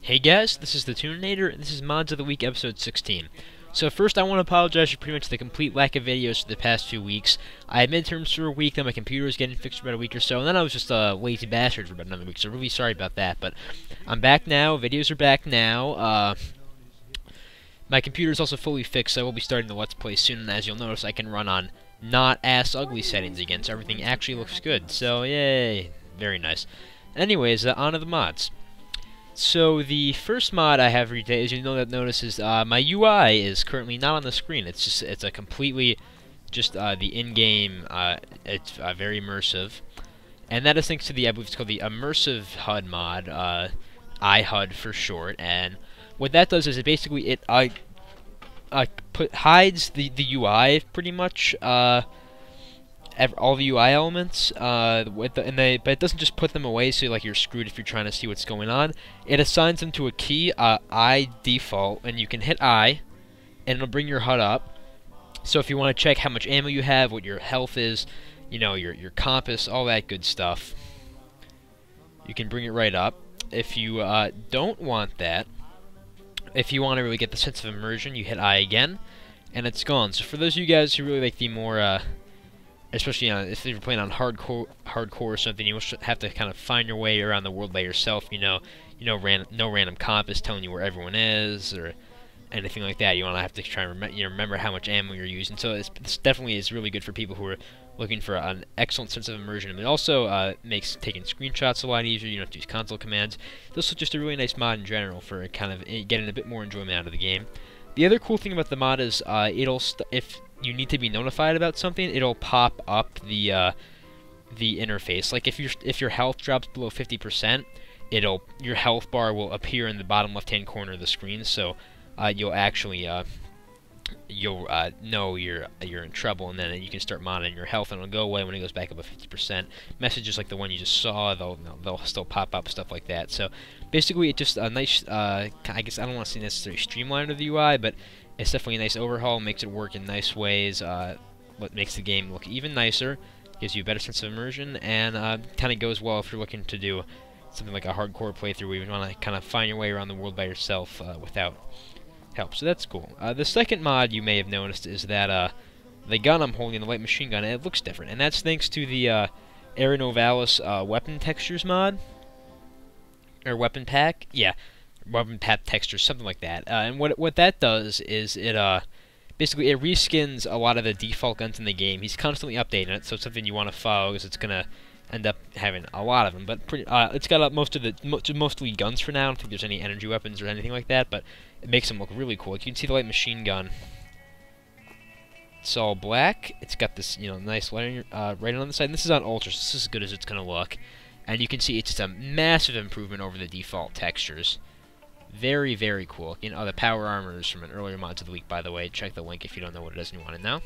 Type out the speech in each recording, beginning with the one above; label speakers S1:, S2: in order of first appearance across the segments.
S1: Hey guys, this is the Tunator, and this is Mods of the Week episode 16. So first I want to apologize for pretty much the complete lack of videos for the past few weeks. I had midterms for a week, then my computer was getting fixed for about a week or so, and then I was just a lazy bastard for about another week, so really sorry about that. But I'm back now, videos are back now. My computer's also fully fixed, so I will be starting the Let's Play soon, and as you'll notice, I can run on not ass ugly settings again, so everything actually looks good. So yay, very nice. Anyways, on to the mods. So the first mod I have for you today, as you notice, is my UI is currently not on the screen. It's a completely just the in-game. It's very immersive, and that is thanks to the, I believe it's called the Immersive HUD mod, iHUD for short. And what that does is it basically hides the UI pretty much. All the UI elements, but it doesn't just put them away so like you're screwed if you're trying to see what's going on. It assigns them to a key, I default, and you can hit I, and it'll bring your HUD up. So if you want to check how much ammo you have, what your health is, you know, your compass, all that good stuff, you can bring it right up. If you don't want that, if you want to really get the sense of immersion, you hit I again, and it's gone. So for those of you guys who really like the more especially if you're playing on hardcore or something, you have to kind of find your way around the world by yourself. No random compass telling you where everyone is or anything like that. You want to have to try and remember how much ammo you're using. So this definitely is really good for people who are looking for an excellent sense of immersion. It also makes taking screenshots a lot easier. You don't have to use console commands. This is just a really nice mod in general for kind of getting a bit more enjoyment out of the game. The other cool thing about the mod is if you need to be notified about something, it'll pop up the interface. Like if your health drops below 50%, your health bar will appear in the bottom left-hand corner of the screen. So you'll actually know you're in trouble, and then you can start monitoring your health, and it'll go away when it goes back above 50%. Messages like the one you just saw, they'll still pop up, stuff like that. So basically, it's just a nice, I guess I don't want to say necessarily streamlined of the UI, but it's definitely a nice overhaul, makes it work in nice ways, what makes the game look even nicer, gives you a better sense of immersion, and kind of goes well if you're looking to do something like a hardcore playthrough where you want to kind of find your way around the world by yourself without help. So that's cool. The second mod you may have noticed is that the gun I'm holding, the light machine gun, it looks different, and that's thanks to the Arenovalis weapon textures mod, or weapon pack, yeah. Weapon pack texture, something like that. And what that does is it basically it reskins a lot of the default guns in the game. He's constantly updating it, so it's something you want to follow because it's gonna end up having a lot of them. But it's got mostly guns for now. I don't think there's any energy weapons or anything like that, but it makes them look really cool. You can see the light machine gun. It's all black. It's got this nice lettering right on the side. And this is on ultra, so this is as good as it's gonna look. And you can see it's just a massive improvement over the default textures. Very, very cool. The power armor is from an earlier Mods of the Week, by the way. Check the link if you don't know what it is and you want to know.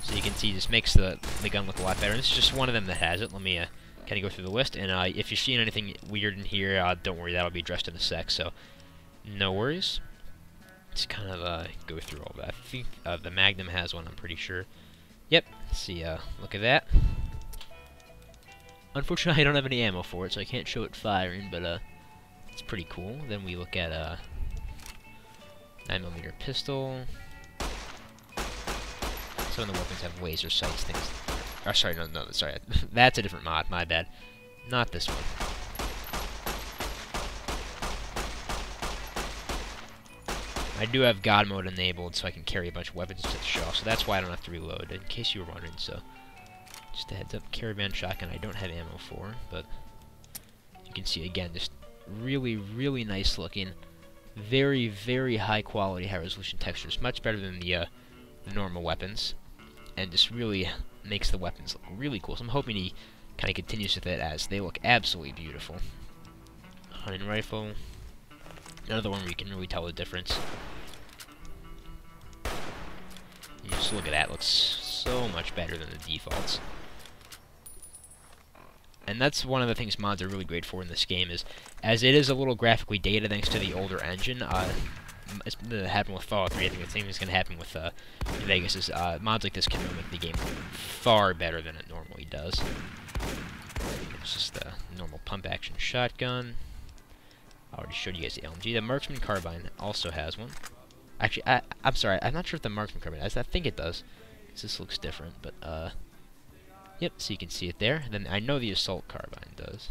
S1: So you can see this makes the gun look a lot better. And this is just one of them that has it. Let me kind of go through the list. And if you're seeing anything weird in here, don't worry, that'll be addressed in a sec. So no worries. Let's kind of go through all that. I think the Magnum has one, I'm pretty sure. Yep. Let's see. Look at that. Unfortunately, I don't have any ammo for it, so I can't show it firing, but it's pretty cool. Then we look at 9mm pistol. Some of the weapons have laser sights, things. Oh, sorry, no, sorry. That's a different mod, my bad. Not this one. I do have God mode enabled, so I can carry a bunch of weapons to the show, so that's why I don't have to reload, in case you were wondering, so just a heads up, caravan shotgun I don't have ammo for, but you can see, again, just really, really nice looking, very, very high quality, high resolution textures, much better than the normal weapons, and just really makes the weapons look really cool. So I'm hoping he kind of continues with it as they look absolutely beautiful. Hunting rifle, another one where you can really tell the difference. You just look at that, looks so much better than the defaults. And that's one of the things mods are really great for in this game, is as it is a little graphically dated thanks to the older engine. It's happened with Fallout 3. I think the same is going to happen with Vegas. Is mods like this can make the game far better than it normally does. It's just a normal pump action shotgun. I already showed you guys the LMG. The Marksman Carbine also has one. Actually, I'm sorry, I'm not sure if the Marksman Carbine does. I think it does. This looks different, but, yep, so you can see it there. Then I know the Assault Carbine does.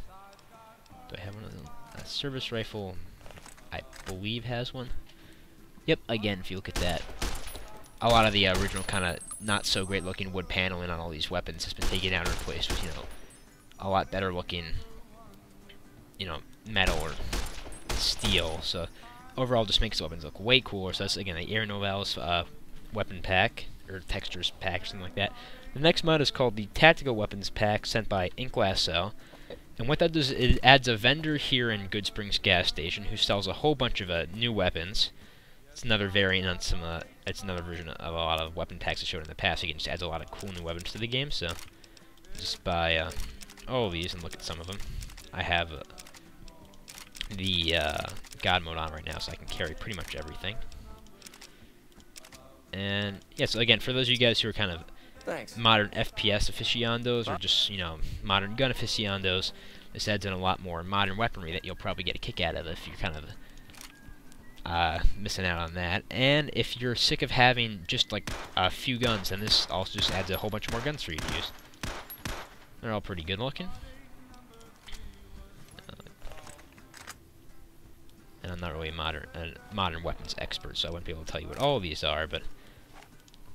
S1: Do I have one of them? A Service Rifle, I believe, has one. Yep, again, if you look at that, a lot of the original kind of not-so-great-looking wood paneling on all these weapons has been taken out and replaced with, you know, a lot better-looking, you know, metal or steel. So overall, just makes the weapons look way cooler. So that's, again, the Arenovalis weapon pack, or textures pack, or something like that. The next mod is called the Tactical Weapons Pack, sent by Inklasso. And what that does is it adds a vendor here in Good Springs gas station who sells a whole bunch of new weapons. It's another variant on some, it's another version of a lot of weapon packs I showed in the past. Again, just adds a lot of cool new weapons to the game, so just buy all of these and look at some of them. I have the God mode on right now, so I can carry pretty much everything. And, yeah, so again, for those of you guys who are kind of modern FPS aficionados, or just, you know, modern gun aficionados, this adds in a lot more modern weaponry that you'll probably get a kick out of if you're kind of missing out on that. And if you're sick of having just like a few guns, then this also just adds a whole bunch more guns for you to use. They're all pretty good looking. And I'm not really a modern weapons expert, so I wouldn't be able to tell you what all of these are, but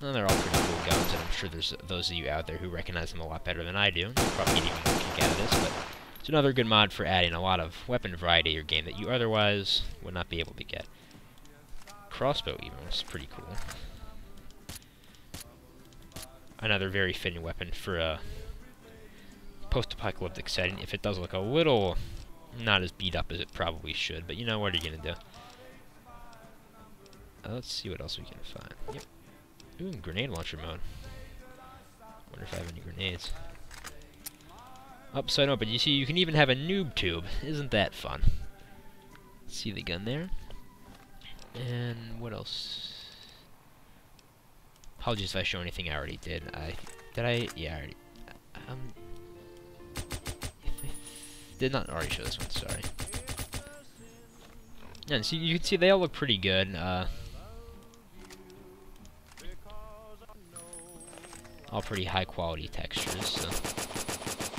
S1: well, they're all pretty cool guns, and I'm sure there's those of you out there who recognize them a lot better than I do. You'll probably get even more kick out of this, but it's another good mod for adding a lot of weapon variety to your game that you otherwise would not be able to get. Crossbow even, which is pretty cool. Another very fitting weapon for a post-apocalyptic setting, if it does look a little not as beat up as it probably should, but you know, what are you gonna do? Let's see what else we can find. Yep. Ooh, grenade launcher mode. Wonder if I have any grenades. Upside open. You see, you can even have a noob tube. Isn't that fun? See the gun there? And what else? Apologies if I show anything I already did. Yeah, I already. Did not already show this one. Sorry. Yeah, and so you can see they all look pretty good. All pretty high quality textures. So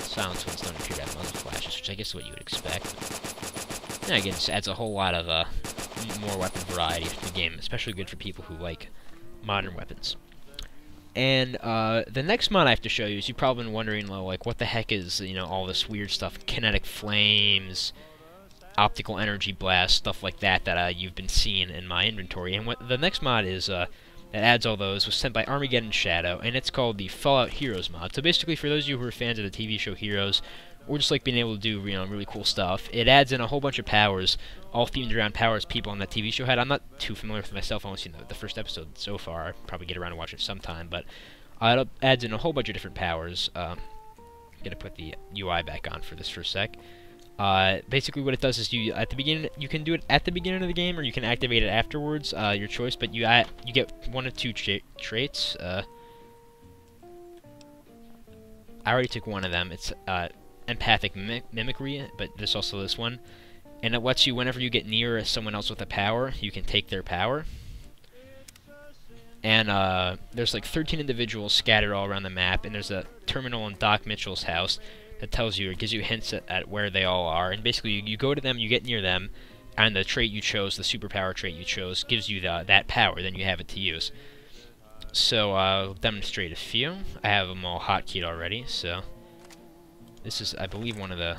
S1: silence ones don't appear to have muzzle flashes, which I guess is what you would expect. Yeah, again, just adds a whole lot of more weapon variety to the game, especially good for people who like modern weapons. And the next mod I have to show you is you've probably been wondering, like, what the heck is, you know, all this weird stuff, kinetic flames, optical energy blast, stuff like that that you've been seeing in my inventory. And what the next mod is that adds all those was sent by Armageddon Shadow, and it's called the Fallout Heroes mod. So basically, for those of you who are fans of the TV show Heroes, or just like being able to do, you know, really cool stuff, it adds in a whole bunch of powers, all themed around powers people on that TV show had. I'm not too familiar with it myself. I've only seen the first episode so far. I'll probably get around to watching it sometime, but it adds in a whole bunch of different powers. I'm gonna put the UI back on for this for a sec. Basically, what it does is you can do it at the beginning of the game, or you can activate it afterwards. Your choice, but you get one of two traits. I already took one of them. It's empathic mimicry, but there's also this one, and it lets you, whenever you get near someone else with a power, you can take their power. And there's like 13 individuals scattered all around the map, and there's a terminal in Doc Mitchell's house that tells you, or gives you hints at where they all are. And basically, you go to them, you get near them, and the trait you chose, the superpower trait you chose, gives you that power. Then you have it to use. So I'll demonstrate a few. I have them all hotkeyed already. So this is, I believe, one of the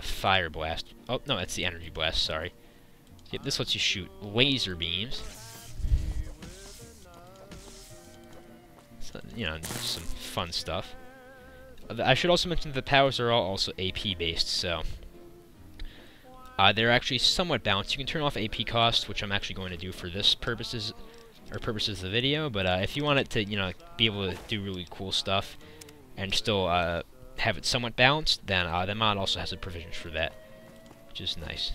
S1: fire blast. Oh no, that's the energy blast. Sorry. Yep, this lets you shoot laser beams. So, you know, some fun stuff. I should also mention that the powers are all also AP based, so they're actually somewhat balanced. You can turn off AP cost, which I'm actually going to do for this purposes of the video. But if you want it to, you know, be able to do really cool stuff and still have it somewhat balanced, then the mod also has a provision for that, which is nice.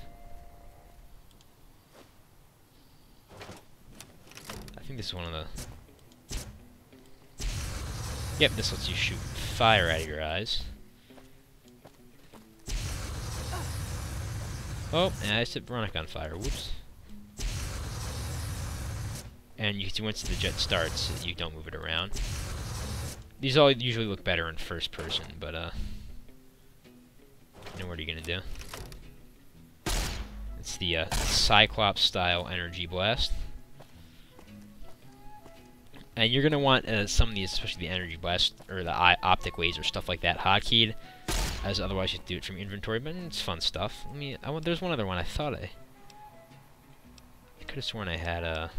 S1: I think this is one of the. Yep, this lets you shoot fire out of your eyes. Oh, and I set Veronica on fire. Whoops. And you can see once the jet starts, you don't move it around. These all usually look better in first person, but you know what are you gonna do? It's the Cyclops style energy blast. And you're gonna want some of these, especially the energy blast or the optic laser stuff like that, hotkeyed, as otherwise you have to do it from inventory. But it's fun stuff. There's one other one. I thought I could have sworn I had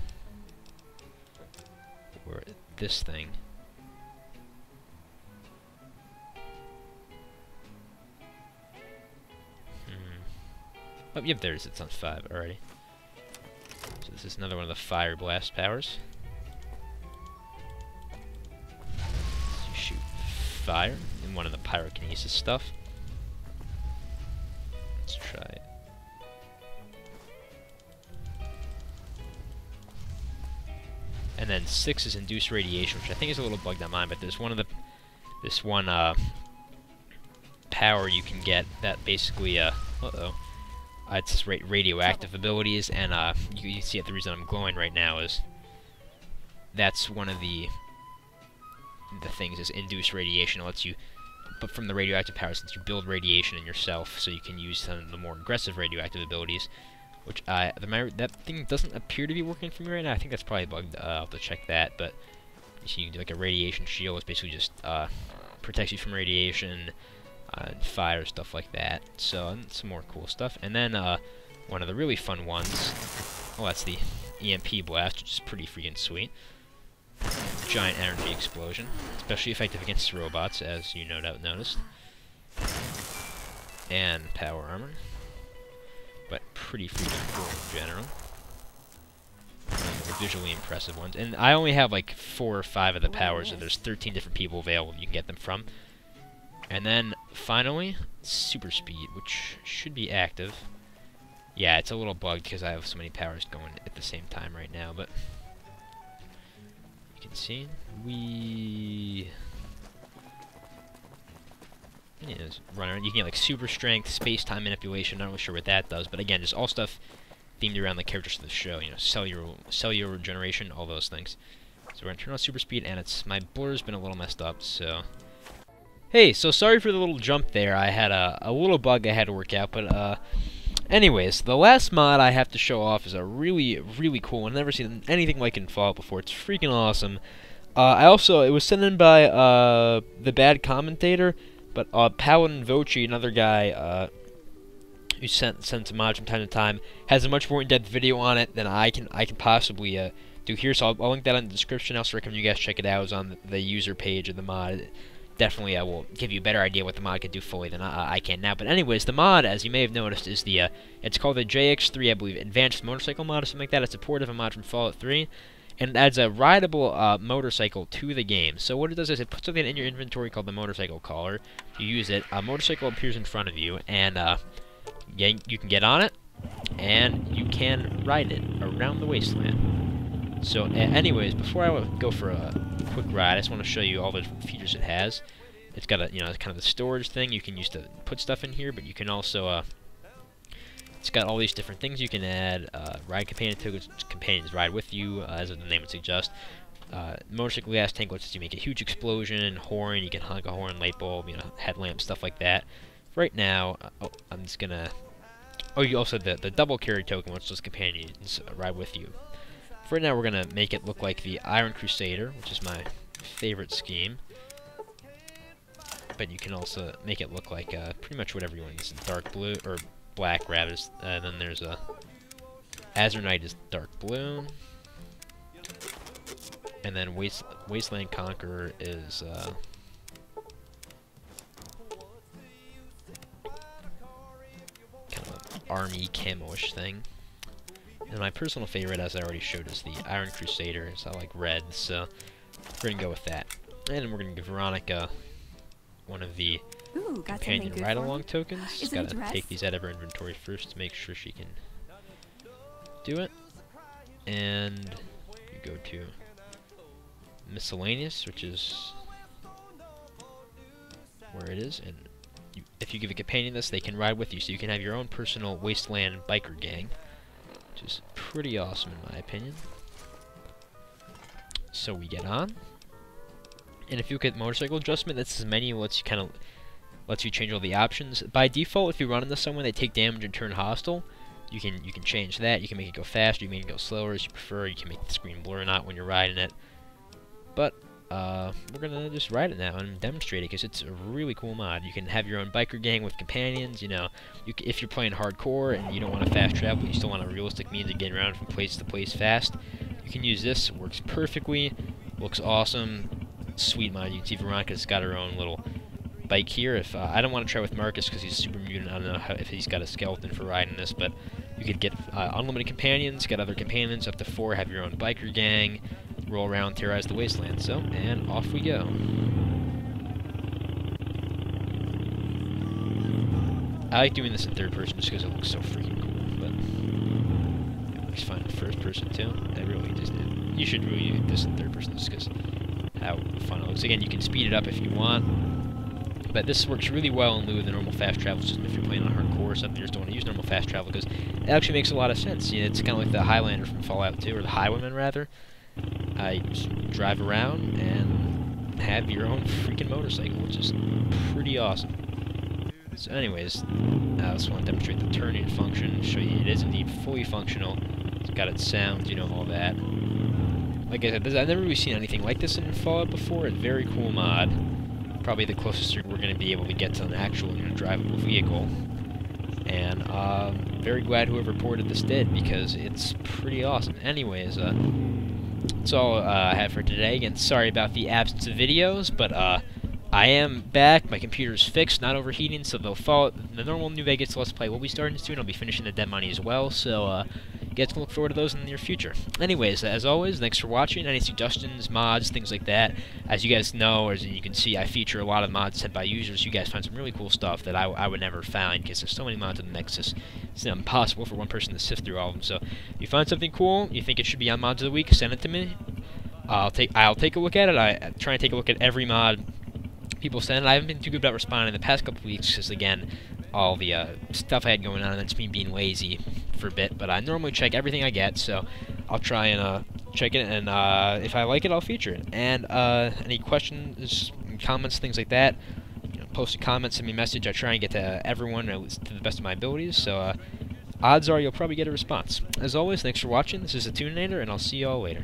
S1: or this thing. Oh, yep, there's it. It's on 5 already. So this is another one of the fire blast powers. So you shoot fire in one of the pyrokinesis stuff. Let's try it. And then 6 is induced radiation, which I think is a little bugged on mine, but there's this one power you can get that basically it's radioactive abilities, and you see it. The reason I'm glowing right now is that's one of the things is induced radiation. It lets you, but from the radioactive powers, lets you build radiation in yourself, so you can use some of the more aggressive radioactive abilities. Which that thing doesn't appear to be working for me right now. I think that's probably bugged. I'll have to check that. But you see, you can do like a radiation shield, which basically just protects you from radiation. Fire, stuff like that. So, some more cool stuff. And then, one of the really fun ones, that's the EMP blast, which is pretty freaking sweet. Giant energy explosion, especially effective against robots, as you no doubt noticed. And power armor. But pretty freaking cool in general. More visually impressive ones. And I only have like 4 or 5 of the powers, so there's 13 different people available you can get them from. And then, finally, super speed, which should be active. Yeah, it's a little bugged because I have so many powers going at the same time right now, but you can see, just run around. You can get like super strength, space-time manipulation, not really sure what that does, but again, just all stuff themed around the characters of the show, you know, cellular regeneration, all those things. So we're going to turn on super speed, and my blur's been a little messed up, so... Hey, so sorry for the little jump there. I had a little bug I had to work out, but anyways, the last mod I have to show off is a really, really cool one. I've never seen anything like it in Fallout before. It's freaking awesome. It was sent in by Thebadcommentator, but Paladin Voci, another guy who sent a mod from time to time, has a much more in-depth video on it than I can possibly do here. So I'll link that in the description. I also recommend you guys check it out. It's on the user page of the mod. Definitely, I will give you a better idea what the mod can do fully than I can now. But anyways, the mod, as you may have noticed, is it's called the JX3, I believe, Advanced Motorcycle mod or something like that. It's a port of a mod from Fallout 3, and it adds a rideable motorcycle to the game. So what it does is it puts something in your inventory called the motorcycle collar. You use it, a motorcycle appears in front of you, and you can get on it, and you can ride it around the wasteland. So, anyways, before I go for a quick ride, I just want to show you all the different features it has. It's got kind of the storage thing you can use to put stuff in here, but you can also, it's got all these different things you can add. Ride companion tokens, companions ride with you, as the name would suggest. Motorcycle gas tank lets you make a huge explosion, horn, you can honk a horn, light bulb, headlamp, stuff like that. Right now, I'm just gonna, you also have the double carry token, which those companions ride with you. For now, we're going to make it look like the Iron Crusader, which is my favorite scheme. But you can also make it look like pretty much whatever you want. It's dark blue, or black, rather. And then there's Azure is dark blue. And then Wasteland Conqueror is... kind of an army camo-ish thing. And my personal favorite, as I already showed, is the Iron Crusader. So I like red, so we're going to go with that. And we're going to give Veronica one of the companion ride-along tokens. Just got to take these out of her inventory first to make sure she can do it. And you go to miscellaneous, which is where it is, and you if you give a companion this, they can ride with you, so you can have your own personal wasteland biker gang, which is pretty awesome in my opinion. So we get on, and if you look at motorcycle adjustment, this menu lets you change all the options. By default, if you run into someone, they take damage and turn hostile. You can change that. You can make it go faster. You can make it go slower as you prefer. You can make the screen blur or not when you're riding it. But we're gonna just ride it now and demonstrate it because it's a really cool mod. You can have your own biker gang with companions. You know, if you're playing hardcore and you don't want to fast travel, you still want a realistic means of getting around from place to place fast. You can use this. It works perfectly. Looks awesome. Sweet mod. You can see Veronica's got her own little bike here. If I don't want to try with Marcus because he's super mutant, I don't know if he's got a skeleton for riding this, but you could get unlimited companions, get other companions up to 4, have your own biker gang, roll around, terrorize the wasteland. So, and off we go. I like doing this in third person just because it looks so freaking cool, but it looks fine in first person too. I really just you should really do this in third person just because how fun it looks. Again, you can speed it up if you want. But this works really well in lieu of the normal fast travel system if you're playing on hardcore or something. You just don't want to use normal fast travel because it actually makes a lot of sense. You know, it's kind of like the Highlander from Fallout 2, or the Highwayman rather. You just drive around and have your own freaking motorcycle, which is pretty awesome. So anyways, I just want to demonstrate the turning function, show you it is indeed fully functional. It's got its sounds, you know, all that. Like I said, I've never really seen anything like this in Fallout before. It's a very cool mod. Probably the closest we're going to be able to get to an actual drivable vehicle. And very glad whoever ported this did, because it's pretty awesome. Anyways, that's all I have for today. Again, sorry about the absence of videos, but I am back. My computer's fixed, not overheating, so they'll follow the normal New Vegas Let's Play will be starting soon. I'll be finishing the Dead Money as well, so you guys can look forward to those in the near future. Anyways, as always, thanks for watching. Any suggestions, mods, things like that. As you guys know, or as you can see, I feature a lot of mods sent by users. You guys find some really cool stuff that I would never find because there's so many mods in the Nexus. It's impossible for one person to sift through all of them. So, if you find something cool, you think it should be on Mods of the Week, send it to me. I'll take a look at it. I try and take a look at every mod people send. I haven't been too good about responding the past couple weeks because, again, all the stuff I had going on, and it's me being lazy for a bit, but I normally check everything I get, so I'll try and check it, and if I like it, I'll feature it. And any questions, comments, things like that, you know, post a comment, send me a message. I try and get to everyone to the best of my abilities, so odds are you'll probably get a response. As always, thanks for watching. This is the Thebadcommentator, and I'll see you all later.